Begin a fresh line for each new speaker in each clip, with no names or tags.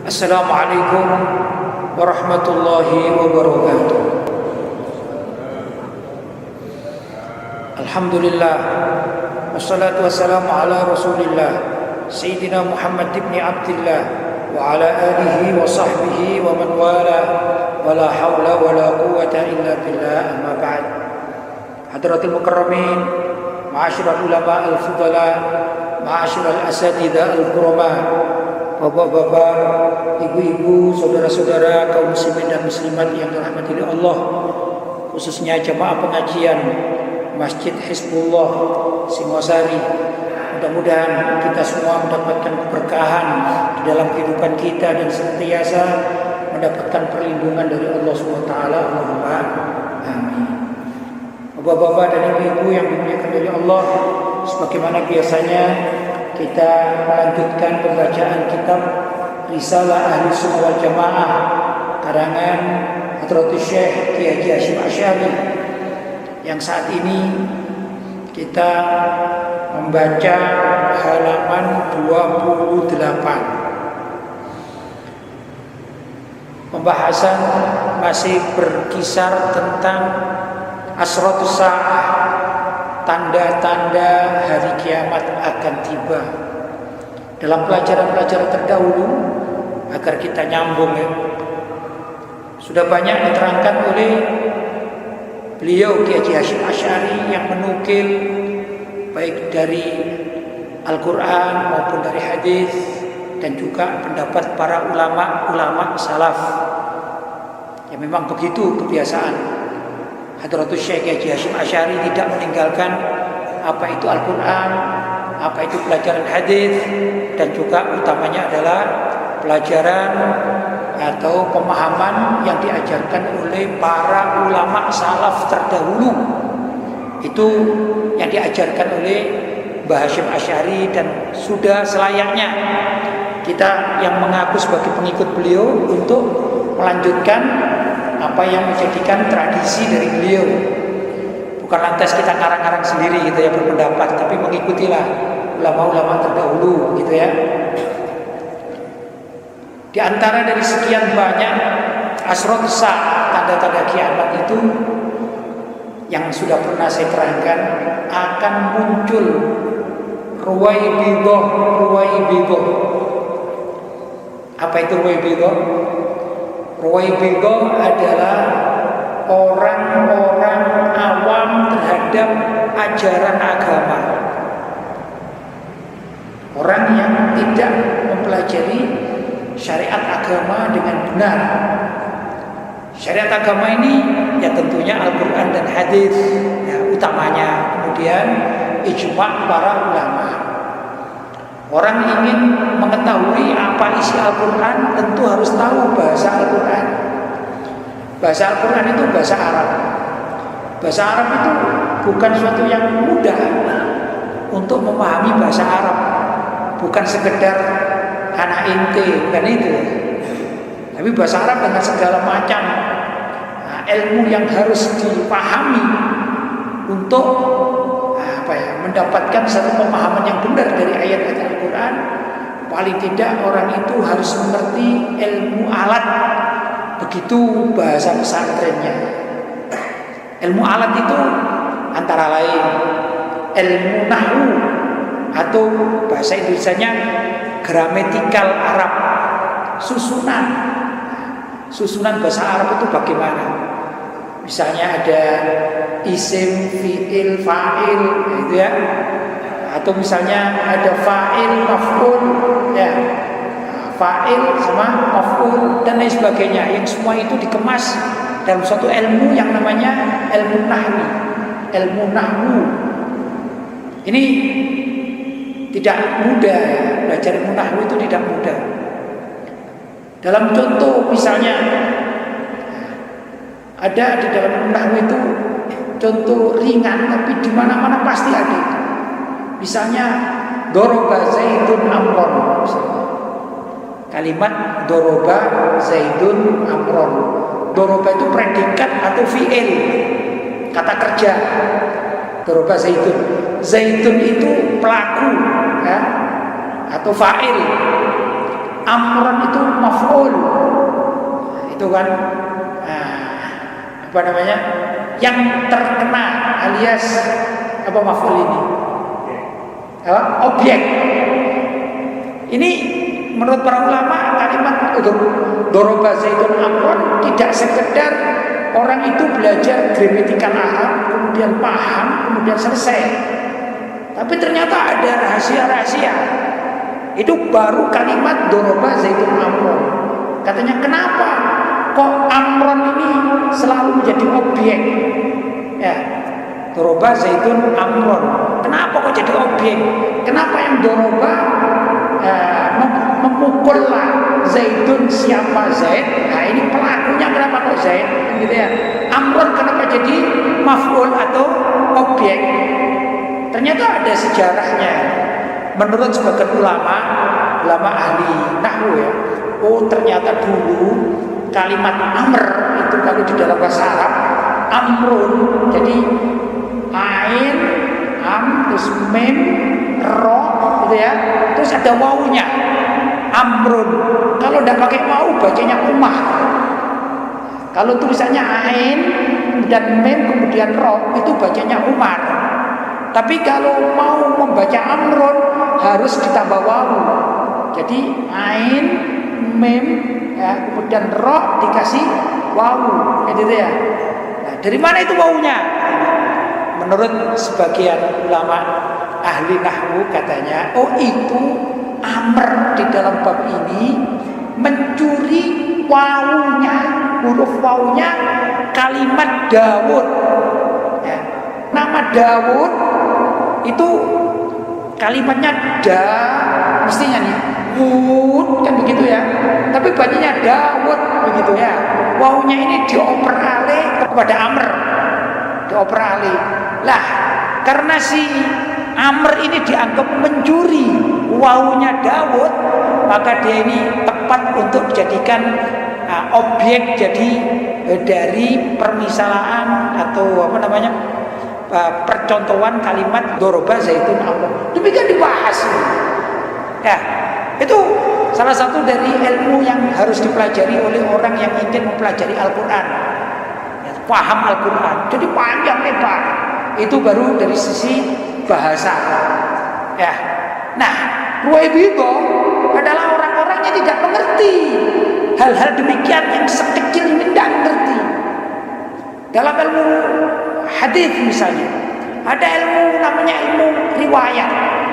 Assalamualaikum warahmatullahi wabarakatuh. Alhamdulillah, wassalatu wassalamu ala rasulillah Sayyidina Muhammad ibn Abdillah wa ala alihi wa sahbihi wa man wala wa la hawla wa la quwwata illa billah, amma ba'd. Hadratul mukarramin, ma'asyiral ulama al-fudala, ma'asyiral asatidzah al-kurama, bapak-bapak, ibu-ibu, saudara-saudara, kaum muslimin dan muslimat yang dirahmati oleh Allah, khususnya jamaah pengajian Masjid Hizbullah Singosari. Mudah-mudahan kita semua mendapatkan keberkahan di dalam kehidupan kita dan senantiasa mendapatkan perlindungan dari Allah SWT. Allahumma amin. Bapak-bapak dan ibu-ibu yang dimuliakan oleh Allah, sebagaimana biasanya kita melanjutkan pembacaan kitab Risalah Ahli Sunnah wal Jamaah karangan Hadratus Syekh Kiai Haji Hasyim Asy'ari, yang saat ini kita membaca halaman 28. Pembahasan masih berkisar tentang asratus sa'ah, tanda-tanda hari kiamat akan tiba. Dalam pelajaran-pelajaran terdahulu, agar kita nyambung ya, sudah banyak diterangkan oleh beliau Kiai Haji Hasyim Asy'ari yang menukil baik dari Al-Quran maupun dari hadis, dan juga pendapat para ulama salaf. Ya memang begitu kebiasaan Hadratus Syekh Haji Hasyim Asy'ari, tidak meninggalkan apa itu Al-Quran, apa itu pelajaran hadis, dan juga utamanya adalah pelajaran atau pemahaman yang diajarkan oleh para ulama salaf terdahulu. Itu yang diajarkan oleh Mbah Hasyim Asy'ari, dan sudah selayaknya kita yang mengaku sebagai pengikut beliau untuk melanjutkan apa yang menjadikan tradisi dari beliau. Bukan lantas kita ngarang-ngarang sendiri gitu ya berpendapat, tapi mengikutilah ulama-ulama terdahulu gitu ya. Di antara dari sekian banyak asratus sa'ah, tanda-tanda kiamat itu yang sudah pernah saya terangkan, akan muncul ruwaibidah. Apa itu ruwaibidah? Ruwaibidah adalah orang-orang awam terhadap ajaran agama. Orang yang tidak mempelajari syariat agama dengan benar. Syariat agama ini ya tentunya Al-Quran dan hadis ya, utamanya. Kemudian ijma' para ulama. Orang ingin mengetahui apa isi Al-Quran, tentu harus tahu bahasa Al-Quran. Bahasa Al-Quran itu bahasa Arab. Bahasa Arab itu bukan suatu yang mudah untuk memahami bahasa Arab. Bukan sekedar anak inte, bukan itu. Tapi bahasa Arab dengan segala macam ilmu yang harus dipahami untuk mendapatkan satu pemahaman yang benar dari ayat-ayat Al-Quran. Paling tidak orang itu harus mengerti ilmu alat, begitu bahasa pesantrennya. Ilmu alat itu antara lain ilmu nahwu, atau bahasa Indonesianya gramatikal Arab, susunan bahasa Arab itu bagaimana. Misalnya ada isim, fi'il, fa'il gitu ya. Atau misalnya ada fa'il, maf'ul ya. Fa'il sama maf'ul dan lain sebagainya. Yang semua itu dikemas dalam suatu ilmu yang namanya ilmu nahwu. Ini tidak mudah ya. Belajar ilmu nahwu itu tidak mudah. Dalam contoh misalnya ada di dalam nahwu itu contoh ringan, tapi di mana-mana pasti ada. Misalnya doroba Zaidun amron. Kalimat doroba Zaidun amron. Doroba itu predikat atau fi'il, kata kerja. Doroba Zaidun. Zaidun itu pelaku ya, atau fa'il. Amron itu maf'ul itu kan apa namanya, yang terkena alias apa maf'ul ini, objek. Ini menurut para ulama kalimat doroba zaidun amron tidak sekedar orang itu belajar gramatikal Arab kemudian paham kemudian selesai, tapi ternyata ada rahasia-rahasia. Itu baru kalimat doroba zaidun amron. Katanya kenapa kok amron ini selalu menjadi objek? Ya, doroba zaidun amron. Kenapa kok jadi objek? Kenapa yang doroba memukullah zaidun, siapa Zaid? Nah ini pelakunya kenapa kok Zaid? Gitu ya. Amron kenapa jadi maf'ul atau objek? Ternyata ada sejarahnya. Menurut sebagian ulama ahli nahwu ya. Oh ternyata dulu kalimat amr itu kalau di dalam bahasa Arab amrun, jadi ain, terus mim, ro gitu ya. Terus ada wawunya amrun. Kalau tidak pakai wawu bacanya umah. Kalau tulisannya ain dan mim kemudian ro itu bacanya umar. Tapi kalau mau membaca amrun harus ditambah wawu. Jadi ain, mim, ya, kemudian ro dikasih wawu, gitu ya. Nah, dari mana itu wawunya? Menurut sebagian ulama ahli nahwu katanya, oh itu amr di dalam bab ini mencuri wawunya, huruf wawunya kalimat Dawud. Ya. Nama Dawud itu kalimatnya mestinya nih Wud kan begitu ya, tapi bacanya Dawud begitu ya. Wawunya ini dioper alih kepada amr, dioper alih. Lah karena si amr ini dianggap mencuri wawunya Dawud, maka dia ini tepat untuk dijadikan objek jadi dari permisalan atau apa namanya percontohan kalimat doroba zaitun amr. Demikian dibahas ya. Itu salah satu dari ilmu yang harus dipelajari oleh orang yang ingin mempelajari Al-Quran ya, paham Al-Quran. Jadi panjang lebar. Itu baru dari sisi bahasa ya. Nah Ruwaibido adalah orang-orang yang tidak mengerti hal-hal demikian, yang sekecil ini tidak mengerti. Dalam ilmu hadis misalnya ada ilmu namanya ilmu riwayat,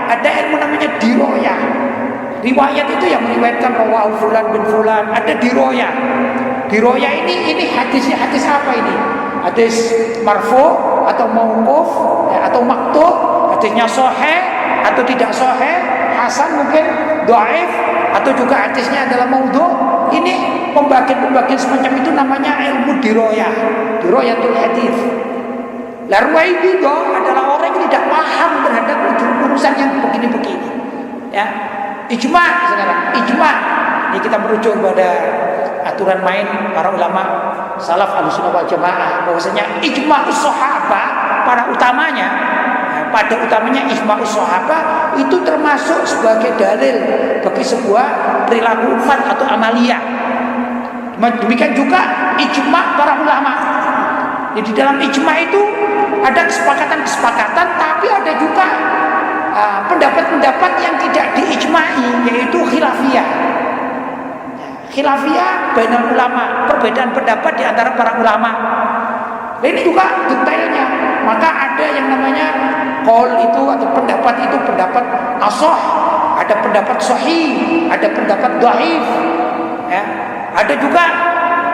ada ilmu namanya diroyah. Riwayat itu yang meriwayatkan rawahu fulan bin fulan, ada diroyah. Diroyah ini hadisnya hadis apa ini? Hadis marfu atau mauquf ya, atau maktub, hadisnya sahih atau tidak sahih, hasan mungkin, dhaif atau juga hadisnya adalah maudhu. Ini pembagian-pembagian semacam itu namanya ilmu diroyah, diroyatul hadis. Lah Ruwaibido adalah orang yang tidak paham terhadap urusan yang begini-begini. Ya, ijma sekarang, ijma. Ini kita merujuk pada aturan main para ulama salaf Ahlussunnah wal Jamaah bahwasanya ijma'us sahabah para utamanya, pada utamanya ijma'us sahabah itu termasuk sebagai dalil bagi sebuah perilaku umat atau amaliyah. Demikian juga ijma' para ulama. Jadi dalam ijma' itu ada kesepakatan-kesepakatan, tapi ada juga pendapat-pendapat yang tidak diijma'i, yaitu khilafiyah. Khilafiyah bainal ulama, perbedaan pendapat di antara para ulama. Nah, ini juga detailnya. Maka ada yang namanya qaul itu atau pendapat itu pendapat ashah, ada pendapat sahih, ada pendapat dhaif. Ya. Ada juga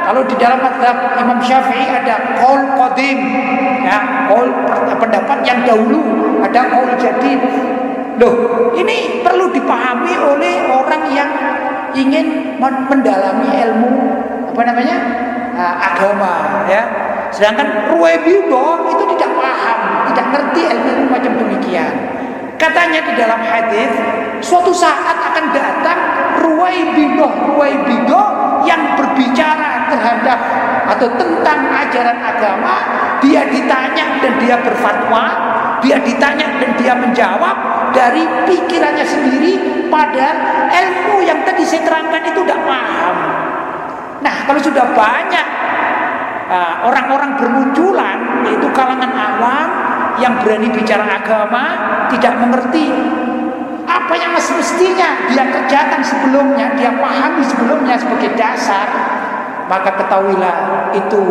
kalau di dalam mazhab Imam Syafi'i ada qaul qadim, ya, qaul pendapat yang dahulu, ada qaul jadid. Loh, ini perlu dipahami oleh orang yang ingin mendalami ilmu apa namanya? Agama, ya. Sedangkan Ruwaibido itu tidak paham, tidak ngerti ilmu macam demikian. Katanya di dalam hadis, suatu saat akan datang Ruwaibido yang berbicara terhadap atau tentang ajaran agama. Dia ditanya dan dia berfatwa, dia ditanya dan dia menjawab dari pikirannya sendiri, padahal ilmu yang tadi saya terangkan itu tidak paham. Nah, kalau sudah sudah banyak orang-orang bermunculan, yaitu kalangan awam yang berani bicara agama, tidak mengerti apa yang semestinya dia kerjakan sebelumnya, dia pahami sebelumnya sebagai dasar. Maka ketahuilah itu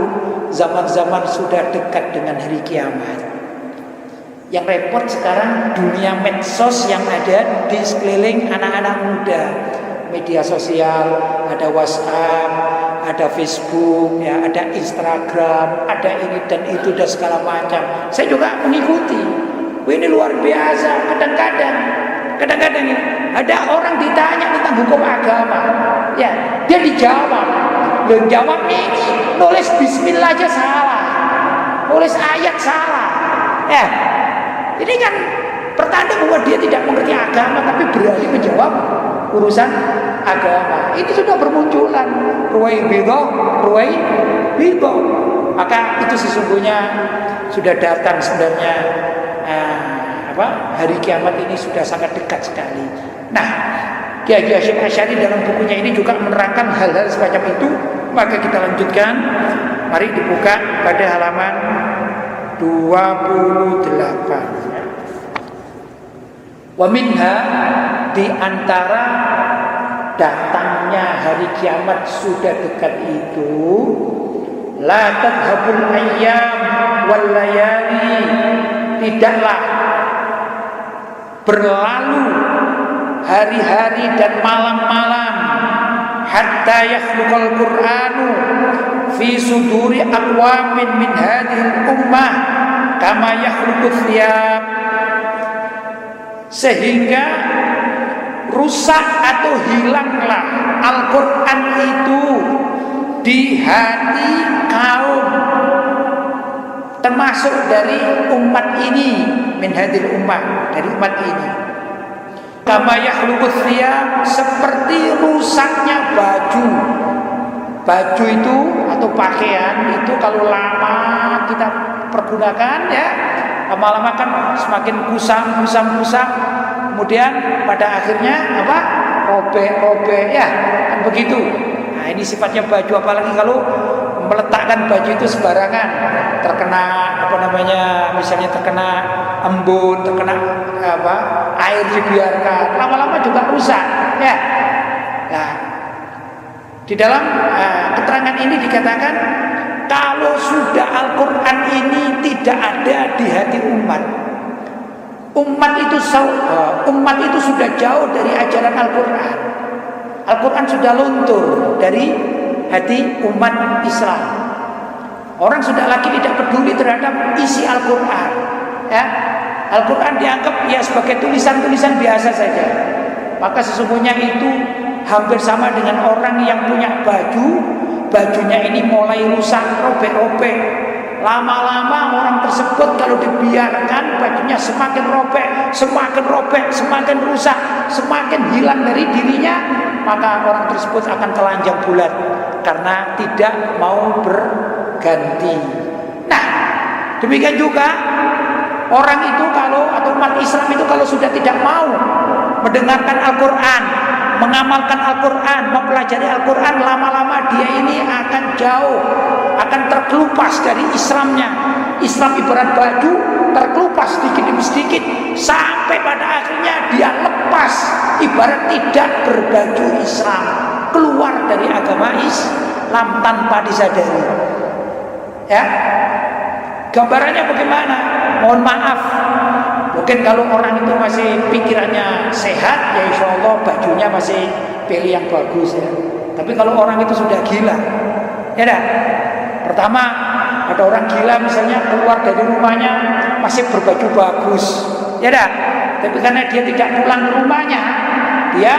zaman-zaman sudah dekat dengan hari kiamat. Yang repot sekarang dunia medsos yang ada di sekeliling anak-anak muda. Media sosial, ada WhatsApp, ada Facebook, ya, ada Instagram, ada ini dan itu dan segala macam. Saya juga mengikuti. Ini luar biasa. Kadang-kadang ini ada orang ditanya tentang hukum agama, ya, dia dijawab. Dan jawabnya ini nulis Bismillah aja salah, nulis ayat salah, ya. Ini kan pertanda bahwa dia tidak mengerti agama, tapi berani menjawab urusan agama. Ini sudah bermunculan ruwai bido. Maka itu sesungguhnya sudah datang sebenarnya. Hari kiamat ini sudah sangat dekat sekali. Nah, Kiai Hasyim Asy'ari dalam bukunya ini juga menerangkan hal-hal semacam itu. Maka kita lanjutkan. Mari dibuka pada halaman 28. Wa minha, di antara datangnya hari kiamat sudah dekat itu, la tadhabul ayyam wal layali, tidaklah berlalu hari-hari dan malam-malam, hatta yakhluqal Qur'anu fi suduri aqwamin min hadhil ummah kama yakhluqut thiyab, sehingga rusak atau hilanglah Al-Quran itu di hati kaum termasuk dari umat ini, min hadil ummah, dari umat ini, kama yakhluqut thiyab, seperti rusaknya baju itu atau pakaian itu kalau lama kita pergunakan, ya, lama-lama kan semakin kusam, kemudian pada akhirnya apa? Robek, ya, kan begitu. Nah, ini sifatnya baju, apalagi kalau meletakkan baju itu sembarangan, terkena misalnya terkena embun, terkena air dibiarkan, lama-lama juga rusak, ya. Nah, di dalam keterangan ini dikatakan kalau sudah Al-Quran ini tidak ada di hati umat itu sudah jauh dari ajaran Al-Quran. Al-Quran sudah luntur dari hati umat Islam. Orang sudah lagi tidak peduli terhadap isi Al-Quran, ya. Al-Quran dianggap ya sebagai tulisan-tulisan biasa saja. Maka sesungguhnya itu hampir sama dengan orang yang punya bajunya ini mulai rusak, robek-robek. Lama-lama orang tersebut kalau dibiarkan bajunya semakin robek, semakin rusak, semakin hilang dari dirinya, maka orang tersebut akan telanjang bulat karena tidak mau berganti. Nah, demikian juga orang itu atau umat Islam itu kalau sudah tidak mau mendengarkan Al-Quran, mengamalkan Al-Quran, mempelajari Al-Quran, lama-lama dia ini akan jauh, akan terkelupas dari Islamnya. Islam ibarat baju, terkelupas sedikit demi sedikit sampai pada akhirnya dia lepas, ibarat tidak berbaju Islam, keluar dari agama Islam tanpa disadari. Ya, gambarannya bagaimana? Mohon maaf, mungkin kalau orang itu masih pikirannya sehat, ya insya Allah bajunya masih pilih yang bagus, ya. Tapi kalau orang itu sudah gila, ya dah. Pertama, ada orang gila misalnya keluar dari rumahnya masih berbaju bagus, ya dah. Tapi karena dia tidak pulang ke rumahnya, dia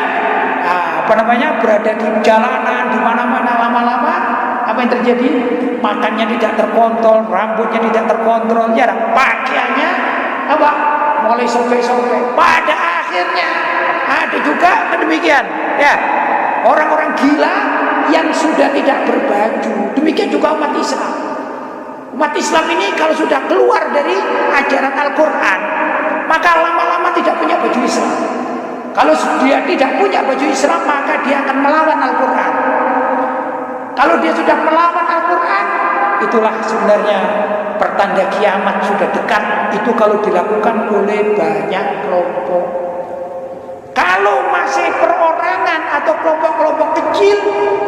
berada di jalanan, di mana-mana, lama-lama apa yang terjadi? Makannya tidak terkontrol, rambutnya tidak terkontrol, ya dah. Pakaiannya mulai sobek-sobek. Pada akhirnya ada juga demikian, ya, orang-orang gila yang sudah tidak berbaju. Demikian juga umat Islam. Umat Islam ini kalau sudah keluar dari ajaran Al-Quran, maka lama-lama tidak punya baju Islam. Kalau dia tidak punya baju Islam, maka dia akan melawan Al-Quran. Kalau Kalau dia sudah melawan Al-Quran, itulah sebenarnya pertanda kiamat sudah dekat. Itu kalau dilakukan oleh banyak kelompok. Kalau masih perorangan atau kelompok-kelompok kecil,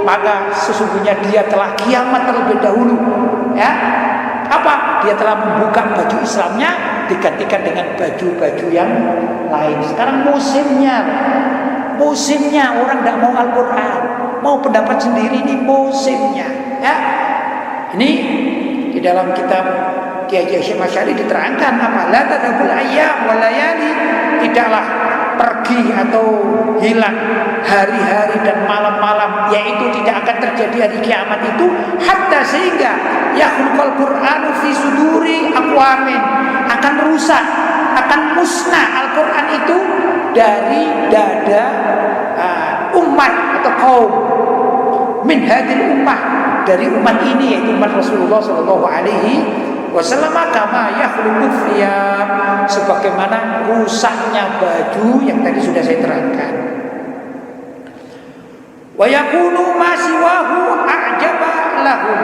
maka sesungguhnya dia telah kiamat terlebih dahulu. Ya, apa? Dia telah membuka baju Islamnya, digantikan dengan baju-baju yang lain. Sekarang musimnya orang tidak mau Al-Quran, mau pendapat sendiri, ini musimnya. Ya, ini di dalam kitab Kiai Hasyim Asy'ari diterangkan apa? La tadabul ayyam wal layali, tidaklah pergi atau hilang hari-hari dan malam-malam, yaitu tidak akan terjadi hari kiamat itu, hatta sehingga yakhluqal Qur'anu fi suduri aqwamin, akan rusak, akan musnah Al-Quran itu dari dada umat atau kaum min hadil ummah, dari umat ini, yaitu umat Rasulullah sallallahu alaihi wasallam, kama yakhluqul thiyab, sebagaimana rusaknya baju yang tadi sudah saya terangkan. Wa yakunu ma siwahu a'jaba lahum,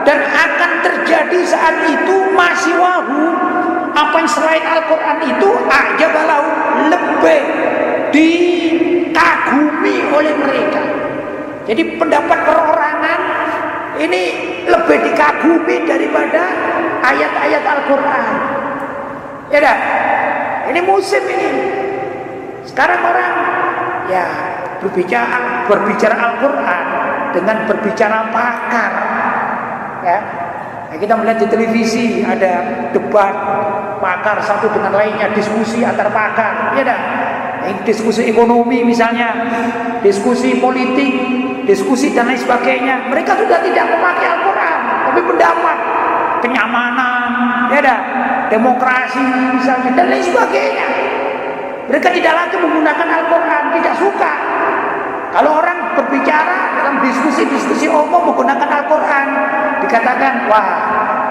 dan akan terjadi saat itu ma siwahu, apa yang selain Al-Quran itu a'jaba lahum, lebih dikagumi oleh mereka. Jadi pendapat perorangan ini lebih dikagumi daripada ayat-ayat Al-Quran. Ya dah, ini musim ini. Sekarang orang ya berbicara Al-Quran dengan berbicara pakar. Ya, kita melihat di televisi ada debat pakar satu dengan lainnya, diskusi antar pakar. Ya dah, diskusi ekonomi misalnya, diskusi politik, diskusi dan lain sebagainya. Mereka sudah tidak memakai Al-Quran, tapi pendapat kenyamanan, ya dah, demokrasi misalnya dan lain sebagainya. Mereka tidak lagi menggunakan Al-Quran, tidak suka. Kalau orang berbicara dalam diskusi umum menggunakan Al-Quran, dikatakan, wah,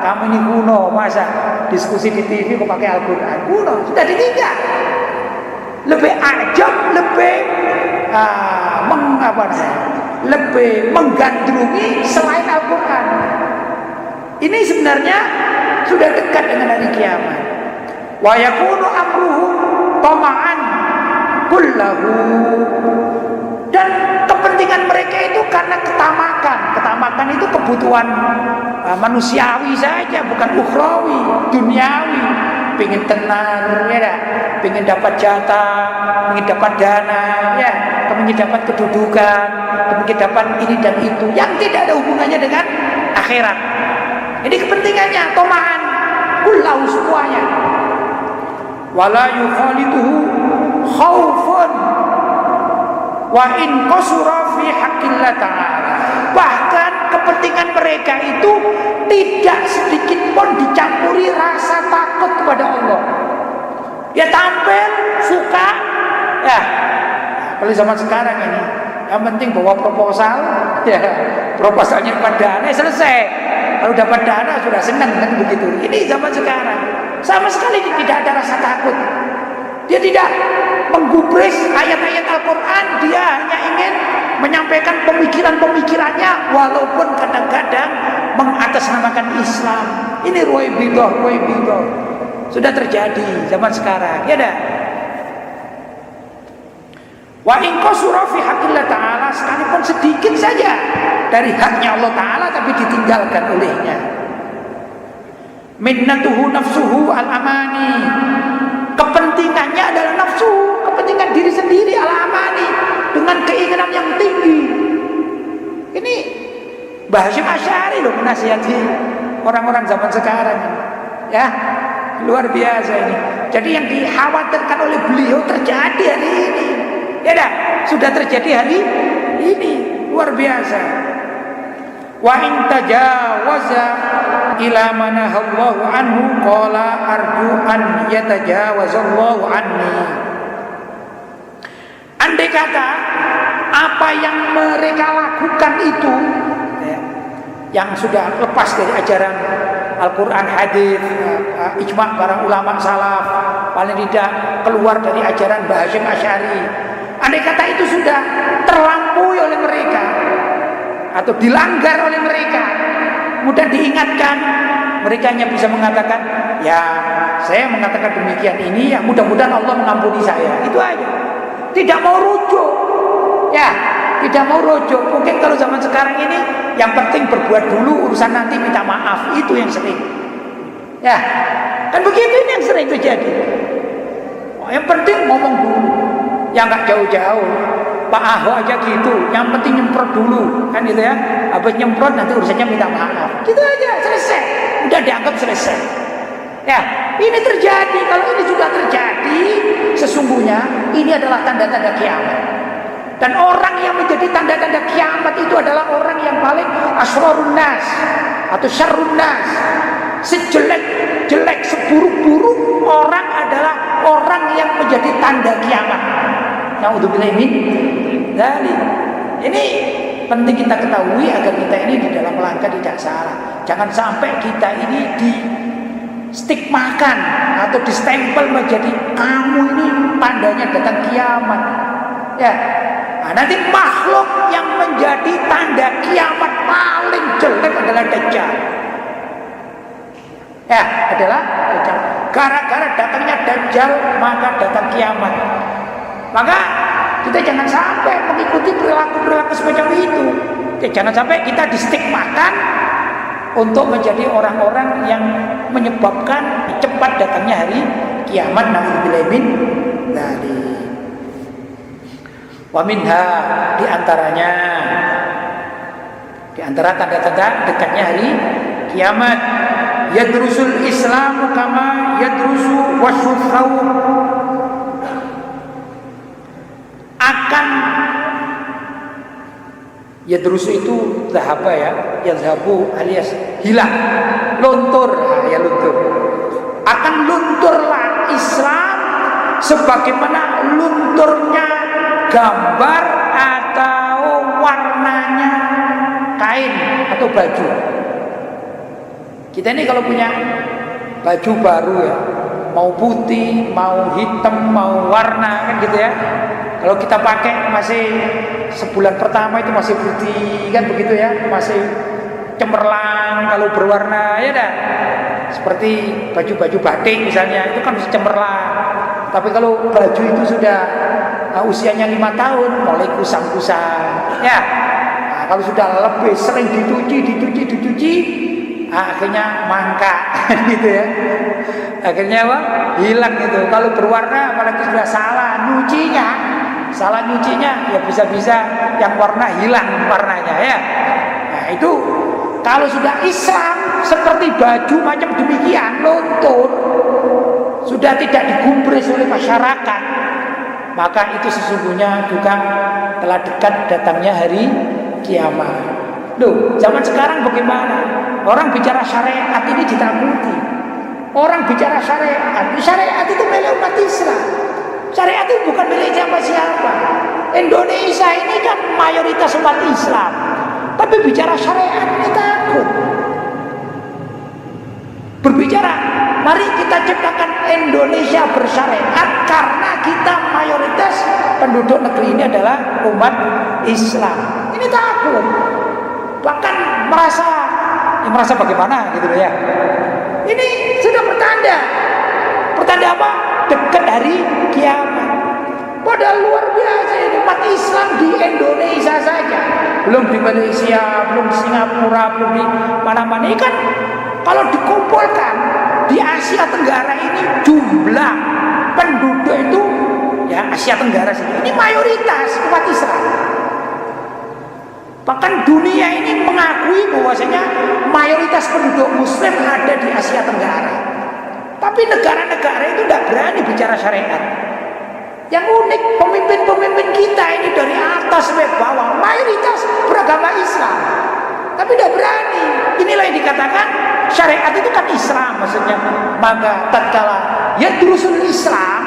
kamu ini kuno, masa diskusi di TV kok pakai Al-Quran? Kuno, sudah ditinggal. Lebih ajab, lebih lebih menggandrungi selain Al-Quran. Ini sebenarnya sudah dekat dengan hari kiamat. Wa yakunu amruhu tama'an kullahu, dan kepentingan mereka itu karena ketamakan. Ketamakan itu kebutuhan manusiawi saja, bukan ukhrawi, duniawi. Pengen tenar, ya dah, pengen dapat jatah, pengen dapat dana, ya, pengen dapat kedudukan, pengen dapat ini dan itu, yang tidak ada hubungannya dengan akhirat. Ini kepentingannya, tomaan, kullahu semuanya. Wala yukhalituhu khaufun wa in qasura fi haqqillah ta'ala. Bahkan kepentingan mereka itu tidak sedikit pun dicampuri rasa takut kepada Allah. Dia tampil suka, ya, kalau zaman sekarang ini yang penting bawa proposal, ya, proposalnya dapat dana selesai. Kalau dapat dana sudah senang, kan begitu. Ini zaman sekarang sama sekali tidak ada rasa takut. Dia tidak menggubris ayat-ayat Al-Quran, dia hanya ingin menyampaikan pemikiran-pemikirannya, walaupun kadang-kadang mengatasnamakan Islam. Ini ruwaibidah sudah terjadi zaman sekarang, ya dah. Wa in qasura fi haqqillah ta'ala, sekalipun sedikit saja dari haknya Allah Ta'ala tapi ditinggalkan olehnya. Minnatuhu nafsuhu al-amani, kepentingannya adalah nafsu, kepentingan diri sendiri, al-amani, dengan keinginan yang tinggi. Ini Mbah Hasyim Asy'ari loh menasihati orang-orang zaman sekarang, ya, luar biasa ini. Jadi yang dikhawatirkan oleh beliau terjadi hari ini, ya dah, sudah terjadi hari ini, luar biasa. Wa in tajawaza ila manahallahu anhu qala arju an yatajawazallahu anni. Andai kata apa yang mereka lakukan itu, ya, yang sudah lepas dari ajaran Al-Quran, hadis, ijma' para ulama salaf, paling tidak keluar dari ajaran Mbah Hasyim Asy'ari. Andai kata itu sudah terlampaui oleh mereka, atau dilanggar oleh mereka, mudah diingatkan, mereka hanya bisa mengatakan, ya saya mengatakan demikian ini, ya mudah-mudahan Allah mengampuni saya. Itu aja. Tidak mau rujuk. Ya, tidak mau rujuk. Mungkin kalau zaman sekarang ini yang penting berbuat dulu, urusan nanti minta maaf. Itu yang sering. Ya, kan begitu, ini yang sering terjadi. Yang penting ngomong dulu. Yang nggak jauh-jauh. Pak Ahok aja gitu, yang penting nyemprot dulu, kan gitu ya. Habis nyemprot nanti urusannya minta maaf. Gitu aja, selesai. Udah dianggap selesai. Ya, ini terjadi. Kalau ini sudah terjadi, sesungguhnya ini adalah tanda-tanda kiamat. Dan orang yang menjadi tanda-tanda kiamat itu adalah orang yang paling asrarun nas atau syarrun nas. Sejelek-jelek, seburuk-buruk orang adalah orang yang menjadi tanda kiamat. Na'udzubillah min dzalik. Ini penting kita ketahui agar kita ini di dalam langkah tidak salah. Jangan sampai kita ini di stigmakan atau distempel menjadi kamu ini tandanya datang kiamat. Ya. Nah, nanti makhluk yang menjadi tanda kiamat paling jelek adalah Dajjal. Ya, adalah Dajjal. Gara-gara datangnya Dajjal maka datang kiamat. Maka kita jangan sampai mengikuti perilaku-perilaku semacam itu. Jangan sampai kita distigmakan untuk menjadi orang-orang yang menyebabkan cepat datangnya hari kiamat. Na'udzubillah min dzalik. Wa minha, di antara tanda-tanda dekatnya hari kiamat, yadrusul Islamu kama yadrusu wasyul thawb. Akan yadrusu itu zahaba ya, yazhabu alias hilang, luntur, ya luntur. Akan lunturlah Islam sebagaimana lunturnya gambar atau warnanya kain atau baju. Kita ini kalau punya baju baru ya, mau putih, mau hitam, mau warna, kan gitu ya. Kalau kita pakai masih sebulan pertama itu masih putih, kan begitu ya, masih cemerlang. Kalau berwarna ya dah, seperti baju-baju batik misalnya, itu kan masih cemerlang. Tapi kalau baju itu sudah usianya 5 tahun, mulai kusam-kusam ya. Nah, kalau sudah lebih sering dicuci, akhirnya mangkrak gitu ya. Akhirnya apa? Hilang gitu. Kalau berwarna apalagi sudah salah nyucinya ya bisa-bisa yang warna hilang warnanya ya. Nah, itu kalau sudah Islam seperti baju macam demikian luntur, sudah tidak digubris oleh masyarakat, maka itu sesungguhnya juga telah dekat datangnya hari kiamat. Loh, zaman sekarang bagaimana? Orang bicara syariat ini ditakuti. Orang bicara syariat itu milik umat Islam. Syariat itu bukan milik siapa-siapa. Indonesia ini kan mayoritas umat Islam, tapi bicara syariat ini takut. Berbicara, mari kita ciptakan Indonesia bersyariat karena kita mayoritas penduduk negeri ini adalah umat Islam. Ini takut. Bahkan merasa bagaimana gitu ya. Ini sudah bertanda. Pertanda apa? Dekat hari kiamat. Padahal luar biasa ini umat Islam di Indonesia saja. Belum di Malaysia, belum di Singapura, belum di mana-mana. Ini kan kalau dikumpulkan di Asia Tenggara ini jumlah penduduk itu ya Asia Tenggara sini ini mayoritas umat Islam. Bahkan dunia ini mengakui bahwasanya mayoritas penduduk Muslim ada di Asia Tenggara. Tapi negara-negara itu tidak berani bicara syariat. Yang unik, pemimpin-pemimpin kita ini dari atas sampai bawah mayoritas beragama Islam, tapi tidak berani. Inilah yang dikatakan syariat itu kan Islam maksudnya. Maka tatkala ya terusul Islam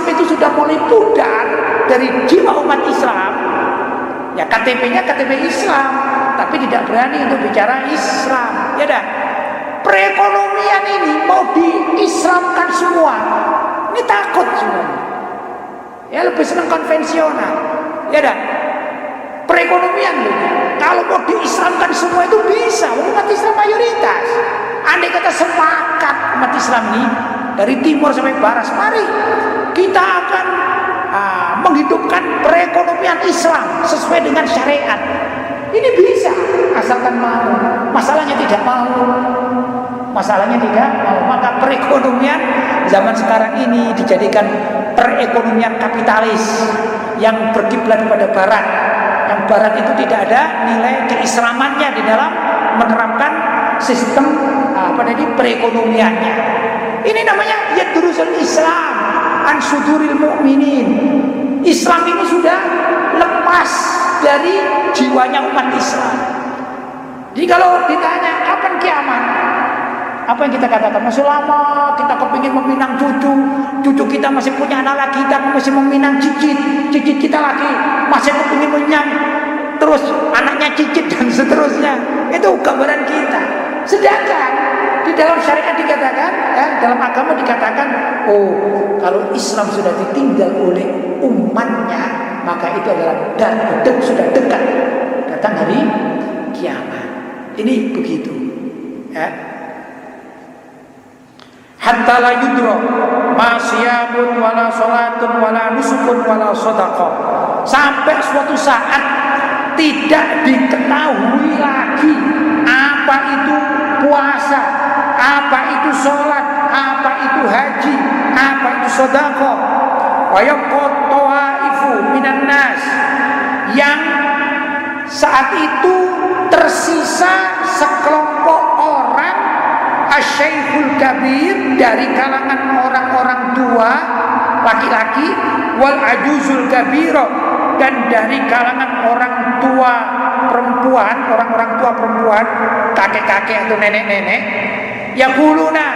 itu sudah mulai pudar dari jiwa umat Islam. Ya KTP-nya KTP Islam, tapi tidak berani untuk bicara Islam. Ya dah. Perekonomian ini mau diislamkan semua. Ini takut semua. Ya lebih senang konvensional. Ya dah. Perekonomian loh. Kalau mau diislamkan semua itu bisa, umat Islam mayoritas. Andai kata sepakat umat Islam ini dari timur sampai barat, mari kita akan menghidupkan perekonomian Islam sesuai dengan syariat. Ini bisa, asalkan mau. Masalahnya tidak mau. Maka perekonomian zaman sekarang ini dijadikan perekonomian kapitalis yang berkiblat pada barat. Yang barat itu tidak ada nilai keislamannya di dalam menerapkan sistem perekonomiannya. Ini namanya yadrusul Islam an suduril mu'minin. Islam ini sudah lepas dari jiwanya umat Islam. Jadi kalau ditanya kapan kiamat, apa yang kita katakan? Masih lama, kita kepingin meminang cucu kita masih punya anak lagi, kita masih meminang cicit kita lagi masih kepingin meminang terus anaknya cicit dan seterusnya. Itu gambaran kita. Sedangkan di dalam syariat dikatakan, dalam agama dikatakan, kalau Islam sudah ditinggal oleh umatnya, maka itu adalah sudah dekat datang hari kiamat. Ini begitu. Hatta la yudra ma siyamun wala salatun wala nusukun wala shadaqah. Sampai suatu saat tidak diketahui lagi apa itu puasa, apa itu sholat, apa itu haji, apa itu sedekah. Wa yaqut tawaifu minan nas, yang saat itu tersisa sekelompok orang asyaikhul kabir, dari kalangan orang-orang tua laki-laki, wal ajuzul kabira, dan dari kalangan orang tua perempuan, orang-orang tua perempuan, kakek-kakek atau nenek-nenek. Yaquluna,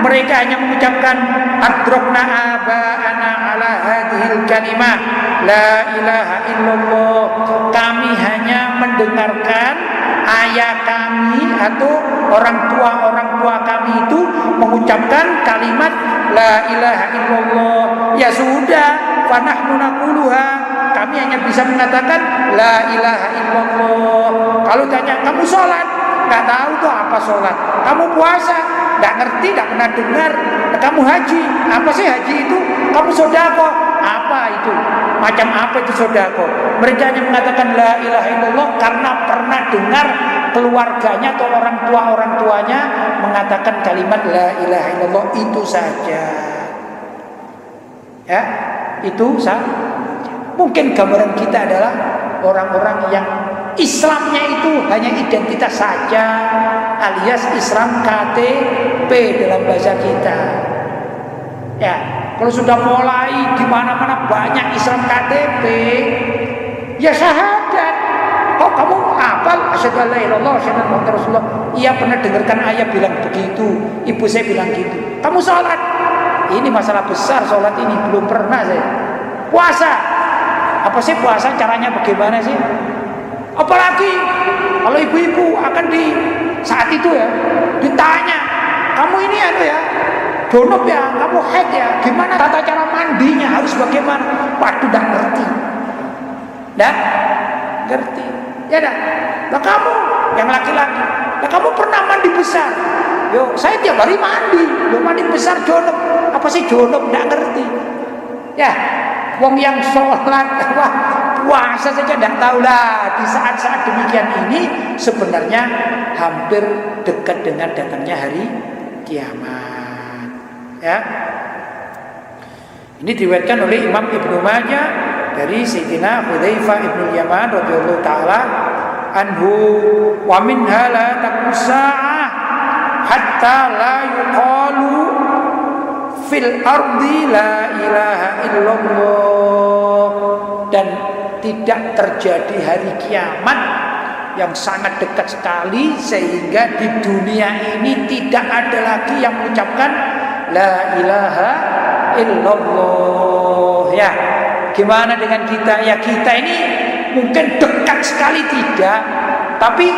mereka hanya mengucapkan adrokna aba'ana ala hadhil kalimah la ilaha illallah. Kami hanya mendengarkan ayah kami atau orang tua kami itu mengucapkan kalimat la ilaha illallah. Ya sudah, fanahnu naquluha, kami hanya bisa mengatakan la ilaha illallah. Kalau tanya kamu sholat, nggak tahu tuh apa sholat. Kamu puasa, nggak ngerti, nggak pernah dengar. Kamu haji, apa sih haji itu? Kamu sodako, apa itu? Macam apa itu sodako? Mereka hanya mengatakan la ilaha illallah karena pernah dengar keluarganya atau orang tuanya mengatakan kalimat la ilaha illallah, itu saja. Ya, itu saja. Mungkin gambaran kita adalah orang-orang yang Islamnya itu hanya identitas saja, alias Islam KTP dalam bahasa kita. Ya, kalau sudah mulai di mana-mana banyak Islam KTP, ya syahadat. Oh, kamu hafal asyhadu alla ilaha illallah asyhadu anna muhammadar rasulullah. Iya, pernah dengarkan ayah bilang begitu, ibu saya bilang gitu. Kamu sholat, ini masalah besar sholat ini, belum pernah saya. Puasa, apa sih puasa, caranya bagaimana sih? Apalagi kalau ibu-ibu akan di saat itu ya ditanya, kamu ini junub ya, kamu haid ya, gimana tata cara mandinya, harus bagaimana? Waduh, dah ngerti, ya dah. Nah kamu yang laki-laki, nah kamu pernah mandi besar? Yo, saya tiap hari mandi. Yo, mandi besar junub, apa sih junub? Nggak ngerti. Ya, wong yang sholat, puasa saja tidak tahu lah. Di saat-saat demikian ini sebenarnya hampir dekat dengan datangnya hari kiamat. Ya, ini diriwayatkan oleh Imam Ibnu Majah dari Sayyidina Hudzaifah ibnu Yaman radhiyallahu taala anhu, wa minha la taqsa'ah hatta la yuqalu fil ardi la ilaha illallah. Dan tidak terjadi hari kiamat yang sangat dekat sekali sehingga di dunia ini tidak ada lagi yang mengucapkan la ilaha illallah. Ya, gimana dengan kita? Ya, kita ini mungkin dekat sekali tidak, tapi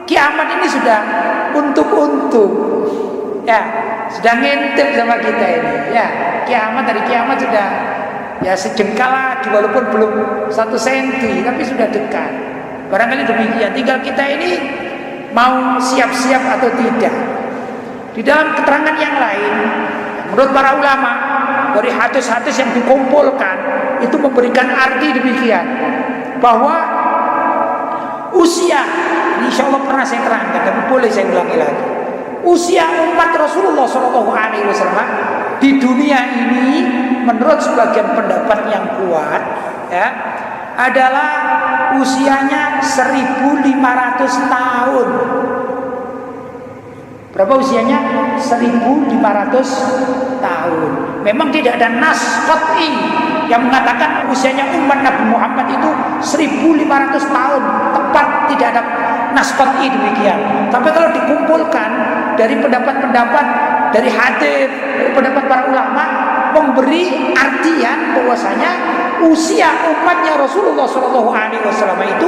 kiamat ini sudah untuk ya, sudah ngintip sama kita ini. Ya, dari kiamat sudah ya sejengkal lagi, walaupun belum 1 senti, tapi sudah dekat. Barangkali demikian. Tinggal kita ini mau siap-siap atau tidak. Di dalam keterangan yang lain, menurut para ulama, dari hadis-hadis yang dikumpulkan itu memberikan arti demikian, bahwa usia, ini insya Allah pernah saya terangkan, tapi boleh saya ulangi lagi. Usia umat Rasulullah SAW di dunia ini, menurut sebagian pendapat yang kuat, ya, adalah usianya 1.500 tahun. Berapa usianya? 1.500 tahun. Memang tidak ada nas qat'i yang mengatakan usianya umat Nabi Muhammad itu 1.500 tahun. Tepat, tidak ada nas qat'i demikian. Tapi kalau dikumpulkan dari pendapat-pendapat, dari hadis, dari pendapat para ulama, memberi artian bahwasanya usia umatnya Rasulullah SAW itu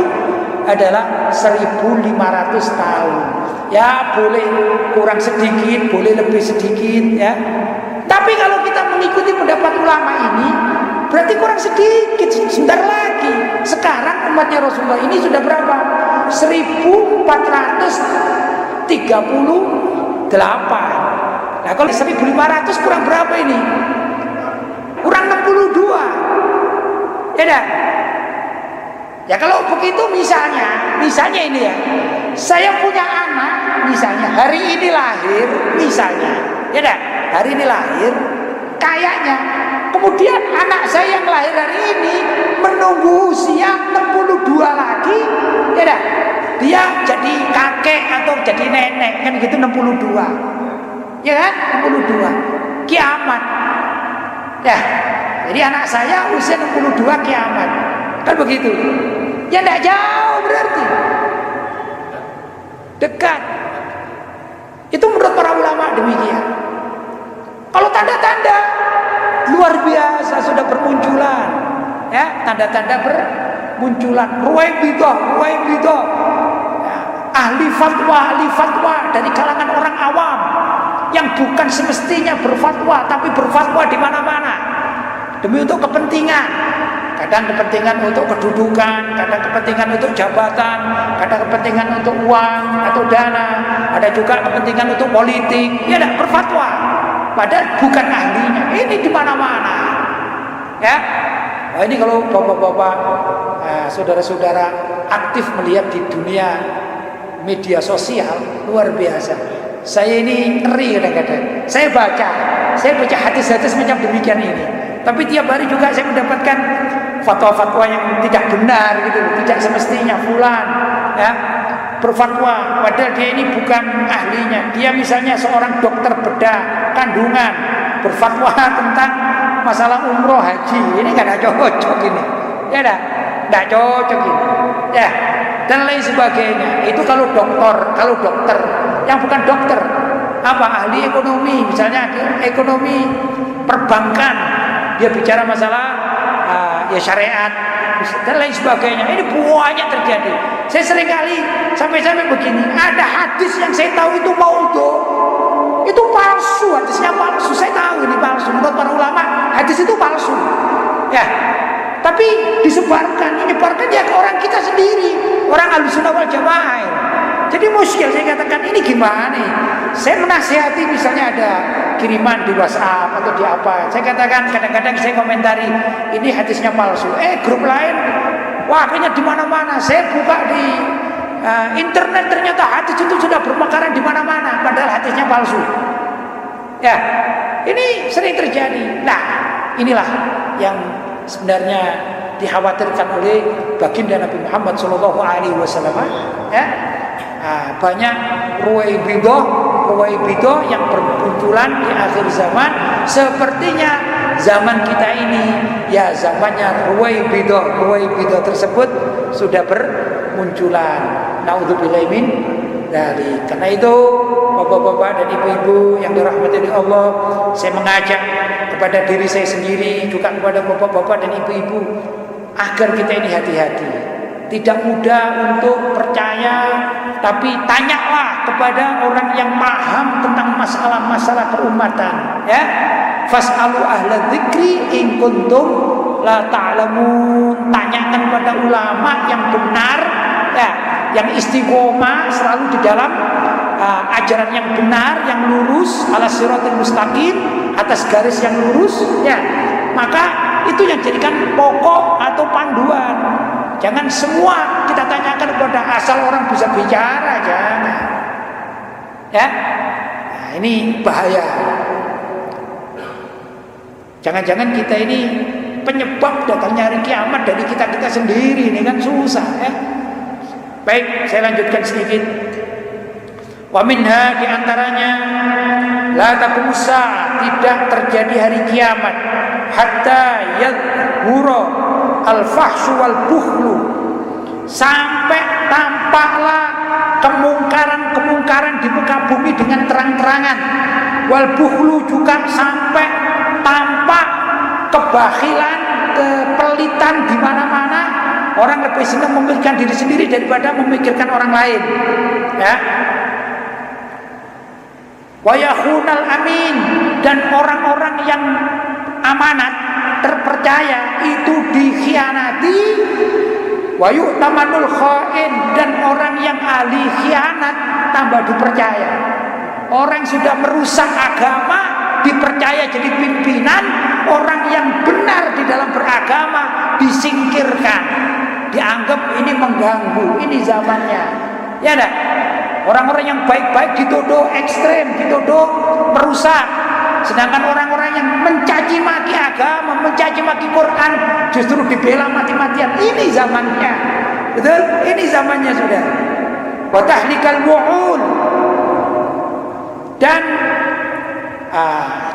adalah 1.500 tahun. Ya boleh kurang sedikit, boleh lebih sedikit, ya. Tapi kalau kita mengikuti pendapat ulama ini, berarti kurang sedikit. Sebentar lagi, sekarang umatnya Rasulullah ini sudah berapa? 1.438. Nah kalau 1.500 kurang berapa ini? Kurang 62. Ya dah. Ya kalau begitu misalnya ini ya, saya punya anak misalnya hari ini lahir misalnya, ya dah, hari ini lahir, kayaknya kemudian anak saya yang lahir hari ini menunggu usia 62 lagi, ya dah, dia jadi kakek atau jadi nenek kan gitu 62, ya kan 62, kiamat, ya, jadi anak saya usia 62 kiamat. Kan begitu. Ya tidak jauh berarti. Dekat. Itu menurut para ulama demikian. Kalau tanda-tanda luar biasa sudah bermunculan. Ya, tanda-tanda bermunculan. Ruwaibidah. Ya, ahli fatwa dari kalangan orang awam yang bukan semestinya berfatwa tapi berfatwa di mana-mana. Demi untuk kepentingan. Kadang kepentingan untuk kedudukan, kadang kepentingan untuk jabatan, kadang kepentingan untuk uang atau dana, ada juga kepentingan untuk politik. Ya tidak berfatwa, padahal bukan ahlinya. Ini di mana-mana. Ya, nah, ini kalau bapak-bapak, saudara-saudara aktif melihat di dunia media sosial luar biasa. Saya ini ngeri kadang-kadang. Saya baca hadis-hadis macam demikian ini. Tapi tiap hari juga saya mendapatkan fatwa-fatwa yang tidak benar gitu, tidak semestinya fulan ya berfatwa padahal dia ini bukan ahlinya. Dia misalnya seorang dokter bedah kandungan berfatwa tentang masalah umroh haji. Ini enggak ada cocok ini. Ya enggak cocok ini. Ya, dan lain sebagainya. Itu kalau dokter yang bukan dokter apa ahli ekonomi, misalnya ekonomi perbankan, dia bicara masalah ya syariat dan lain sebagainya. Ini banyak terjadi. Saya seringkali sampai begini, ada hadis yang saya tahu itu maudhu, itu palsu, hadisnya palsu. Saya tahu ini palsu. Menurut para ulama hadis itu palsu. Ya, tapi menyebarkan ya ke orang kita sendiri, orang Ahlussunnah wal Jamaah. Jadi muskil, saya katakan ini gimana nih? Saya menasihati misalnya ada kiriman di WhatsApp atau di apa. Saya katakan kadang-kadang saya komentari ini hadisnya palsu. Grup lain, wah kayaknya di mana-mana. Saya buka di internet ternyata hadis itu sudah bermekaran di mana-mana, padahal hadisnya palsu. Ya, ini sering terjadi. Nah, inilah yang sebenarnya dikhawatirkan oleh baginda Nabi Muhammad SAW. Ya. Banyak ruwaibidah yang bermunculan di akhir zaman. Sepertinya zaman kita ini ya zamannya ruwaibidah tersebut sudah bermunculan. Naudzubillahi min dzalik. Karena itu bapak-bapak dan ibu-ibu yang dirahmati oleh Allah, saya mengajak kepada diri saya sendiri juga kepada bapak-bapak dan ibu-ibu agar kita ini hati-hati. Tidak mudah untuk percaya, tapi tanyalah kepada orang yang paham tentang masalah-masalah keumatan. Ya, fas'alu ahla dzikri in kuntum la ta'lamun. Tanyakan pada ulama yang benar, yang istiqomah selalu di dalam ajaran yang benar, yang lurus, ala siratal mustaqim, atas garis yang lurus, ya. Maka itu yang jadikan pokok atau panduan. Jangan semua kita tanyakan kepada asal orang bisa bicara, jangan. Ya. Nah, ini bahaya. Jangan-jangan kita ini penyebab datangnya hari kiamat dari kita-kita sendiri, ini kan susah, ya. Baik, saya lanjutkan sedikit. Wa minha, di antaranya la taqumus sa'a, tidak terjadi hari kiamat hatta yadhhura al-fahsyu wal bukhlu, sampai tampaklah kemungkaran-kemungkaran di muka bumi dengan terang-terangan, wal bukhlu, juga sampai tampak kebakhilan, kepelitan di mana-mana. Orang lebih senang memikirkan diri sendiri daripada memikirkan orang lain, ya. Wa yakhunal amin, dan orang-orang yang amanat, terpercaya itu dikhianati. Wa yu'tamanul khain, dan orang yang ahli khianat tambah dipercaya. Orang sudah merusak agama dipercaya jadi pimpinan, orang yang benar di dalam beragama disingkirkan, dianggap ini mengganggu. Ini zamannya, ya dah. Orang-orang yang baik-baik dituduh ekstrem, dituduh merusak. Sedangkan orang-orang yang mencaci maki agama, mencaci maki Quran, justru dibela mati-matian. Ini zamannya, betul? Ini zamannya sudah. Wa tahlikal wu'ul, dan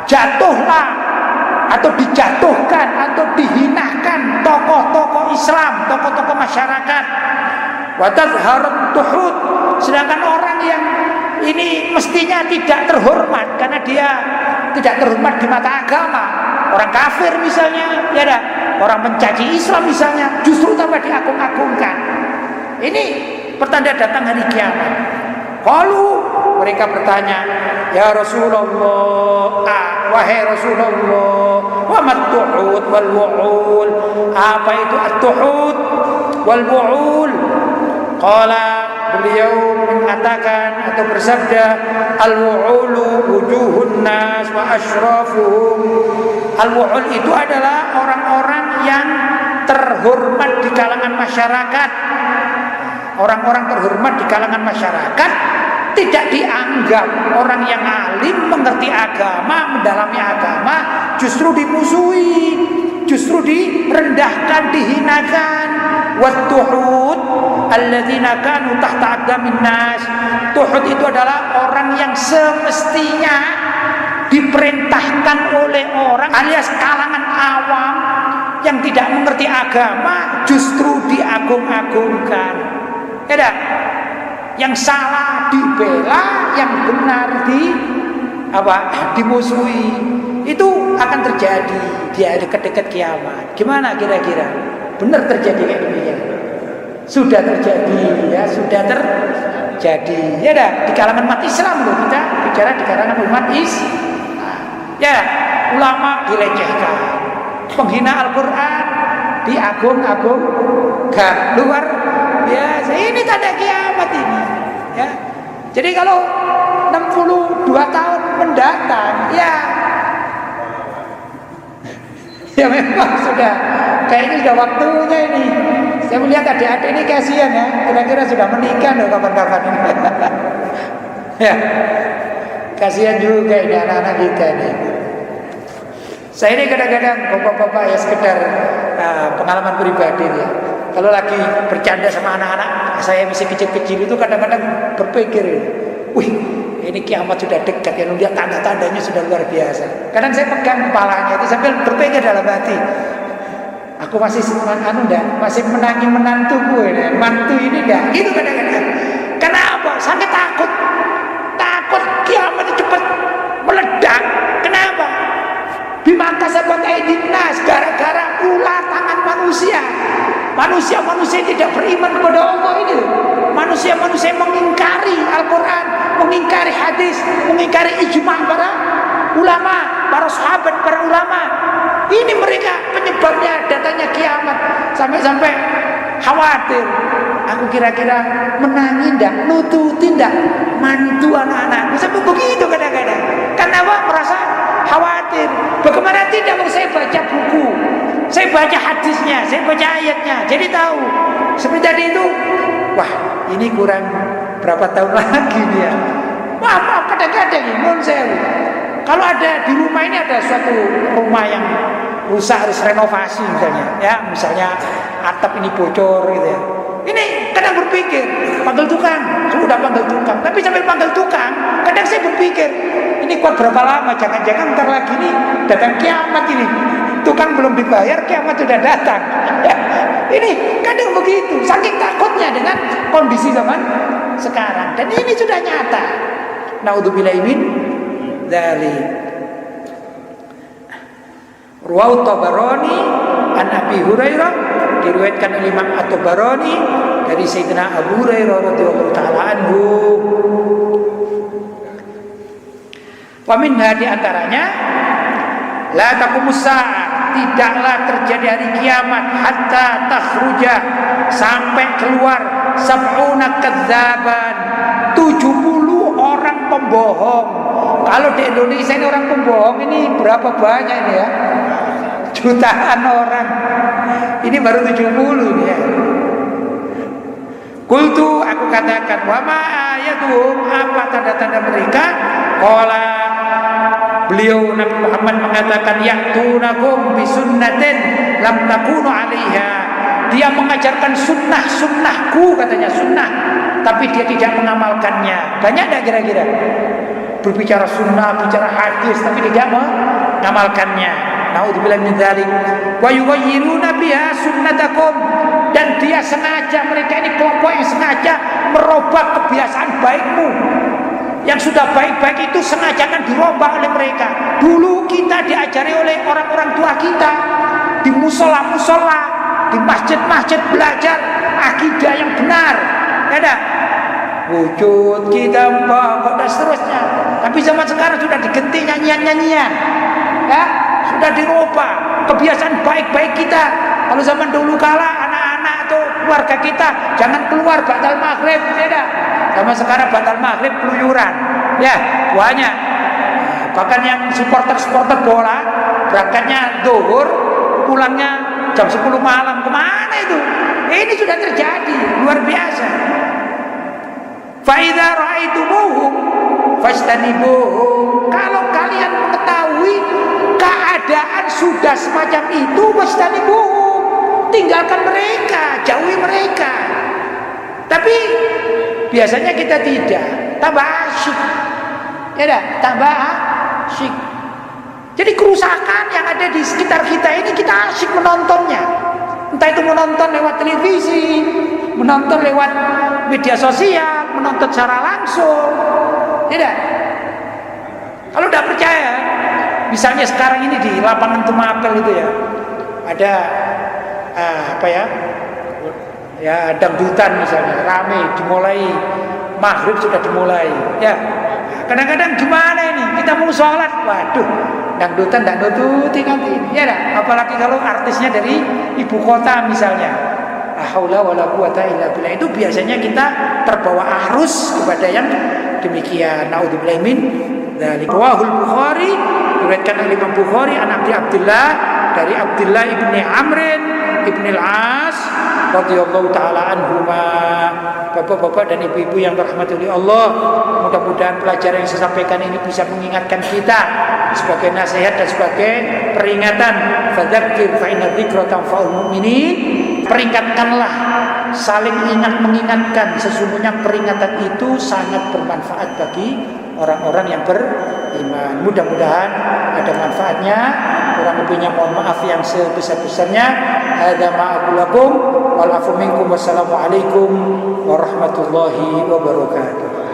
jatuhlah atau dijatuhkan atau dihinakan tokoh-tokoh Islam, tokoh-tokoh masyarakat. Wa tazharut tuhud, sedangkan orang yang ini mestinya tidak terhormat karena dia tidak terhormat di mata agama, orang kafir misalnya, ya dah, orang mencaci Islam misalnya, justru tambah diagung-agungkan. Ini pertanda datang hari kiamat. Kalau mereka bertanya, ya Rasulullah, wahai Rasulullah, wa mat-tuhud wal wu'ul, apa itu at-tuhud wal wu'ul? Qala, beliau mengatakan atau bersabda, al-wu'ulu wujuhun nas wa asyrafuhum. Al-wu'ul itu adalah orang-orang yang terhormat di kalangan masyarakat. Orang-orang terhormat di kalangan masyarakat tidak dianggap orang yang alim, mengerti agama, mendalami agama, justru dimusuhi, justru direndahkan, dihinakan. Wat-tuhud alladzina kanu tahta aqdamin nas. Tuhud itu adalah orang yang semestinya diperintahkan oleh orang alias kalangan awam yang tidak mengerti agama, justru diagung-agungkan. Ya dah, yang salah dibela, yang benar dimusuhi. Itu akan terjadi di dekat-dekat kiamat. Gimana kira-kira? Benar terjadi kayak demikian? Sudah terjadi, ya, sudah terjadi. Ya dah, di kalangan umat Islam loh, kita bicara di kalangan umat Islam. Ya, ulama dilecehkan, penghina Al-Quran diagung-agungkan, luar biasa. Ini tanda kiamat ini, ya. Jadi kalau 62 tahun mendatang, ya memang sudah kayaknya sudah waktunya ini. Saya melihat adik-adik ini kasihan, ya, kira-kira sudah menikah loh kapan-kapan ini. Ya, kasihan juga ini anak-anak kita ini. Saya ini kadang-kadang bapak-bapak ya sekedar pengalaman pribadi ya. Kalau lagi bercanda sama anak-anak saya masih kecil-kecil itu kadang-kadang berpikir, wih, ini kiamat sudah dekat ya, lihat tanda-tandanya sudah luar biasa. Kadang saya pegang kepalanya itu sambil berpikir dalam hati, aku masih masih menangi menantuku ini, mantu ini enggak, gitu kadang-kadang. Kenapa? Sampai takut kiamat itu cepat meledak. Kenapa? Bima kasabat aydin nas, gara-gara ulah tangan manusia. Manusia tidak beriman kepada Allah ini. Manusia mengingkari Al-Quran, mengingkari hadis, mengingkari ijma' para ulama, para sahabat, para ulama. Ini mereka penyebabnya datangnya kiamat. Sampai-sampai khawatir. Aku kira-kira menangi ndak, nututi ndak mantu anak-anak. Sampai begitu kadang-kadang. Karena apa? Merasa khawatir. Bagaimana tidak mau saya baca buku, saya baca hadisnya, saya baca ayatnya, jadi tahu. Seperti tadi itu, wah ini kurang berapa tahun lagi nih ya. Wah maaf kadang-kadang ini, mohon saya. Kalau ada di rumah ini ada suatu rumah yang rusak harus renovasi misalnya atap ini bocor gitu ya. Ini kadang berpikir panggil tukang, sudah panggil tukang. Tapi sambil panggil tukang, kadang saya berpikir ini kuat berapa lama? Jangan-jangan ntar lagi nih datang kiamat ini. Tukang belum dibayar, kiamat sudah datang. Ini kadang begitu, saking takutnya dengan kondisi zaman sekarang. Dan ini sudah nyata. Naudzubillahi min dzalik. Ruwau Tabarani an Abi Hurairah, diriwayatkan oleh Imam At-Tabarani dari Sayyidina Abu Hurairah radhiyallahu taala anhu. Wa minha di antaranya la taqumus sa'a, tidaklah terjadi hari kiamat hatta takhruja, sampai keluar sab'una kadzaban, 70 orang pembohong. Kalau di Indonesia ini orang pembohong ini berapa banyak ini ya? Jutaan orang. Ini baru 70 ini ya. Qultu, aku katakan, wa ma ayatuhum, apa tanda-tanda mereka? Qala, beliau Nabi Muhammad mengatakan, ya'tunakum bisunnatin lam takunu 'alaiha. Dia mengajarkan sunnahku, katanya sunnah, tapi dia tidak mengamalkannya. Banyak tak kira-kira? Berbicara sunnah, bicara hadis, tapi tidak mengamalkannya. Naudzubillahi min dzalik. Wa yughayyiruna biha sunnatakum, dan dia sengaja, mereka ini kelompok yang sengaja merubah kebiasaan baikmu. Yang sudah baik-baik itu sengaja akan dirubah oleh mereka. Dulu kita diajari oleh orang-orang tua kita di musola-musola, di masjid-masjid, belajar akidah yang benar. Ada wujud kita dan seterusnya. Tapi zaman sekarang sudah diganti nyanyian-nyanyian, ya, sudah dirubah kebiasaan baik-baik kita. Kalau zaman dulu kala anak-anak atau keluarga kita jangan keluar batal maghrib, tidak. Zaman sekarang batal maghrib keluyuran, ya banyak. Bahkan yang supporter bola berangkatnya zuhur, pulangnya jam 10 malam, kemana itu? Ini sudah terjadi, luar biasa. Fa idza ra'aitumuhum fastanibuhum, kalau kalian mengetahui keadaan sudah semacam itu, fastanibuhum, tinggalkan mereka, jauhi mereka. Tapi biasanya kita tidak, tambah asyik, ya dah, tambah asyik. Jadi kerusakan yang ada di sekitar kita ini kita asyik menontonnya. Entah itu menonton lewat televisi, menonton lewat media sosial, menonton secara langsung, tidak. Kalau tidak percaya, misalnya sekarang ini di lapangan Tumapel itu ya, ada dangdutan misalnya, rame, dimulai maghrib sudah dimulai, ya. Kadang-kadang gimana ini? Kita mau sholat, waduh, dangdutan tidak nututi nanti, ya dah. Apalagi kalau artisnya dari ibu kota misalnya, la haula wala quwata illa billah. Itu biasanya kita terbawa arus kepada yang demikian. Naudzubillahi min dzalik. Rawahul Bukhari, diriwayatkan oleh Imam Bukhari an Abdullah, dari Abdullah ibni Amrin ibni al-As radhiyallahu taala anhuma. Bapak-bapak dan ibu-ibu yang dirahmati oleh Allah, mudah-mudahan pelajaran yang saya sampaikan ini bisa mengingatkan kita sebagai nasihat dan sebagai peringatan. Fadzakir fa inna dzikra tanfa'ul mu'minin. Peringatkanlah, saling mengingatkan, sesungguhnya peringatan itu sangat bermanfaat bagi orang-orang yang beriman. Mudah-mudahan ada manfaatnya. Kurang lebihnya mohon maaf yang sebesar-besarnya. Hadza ma aqulu lakum wal afu minkum. Wassalamualaikum warahmatullahi wabarakatuh.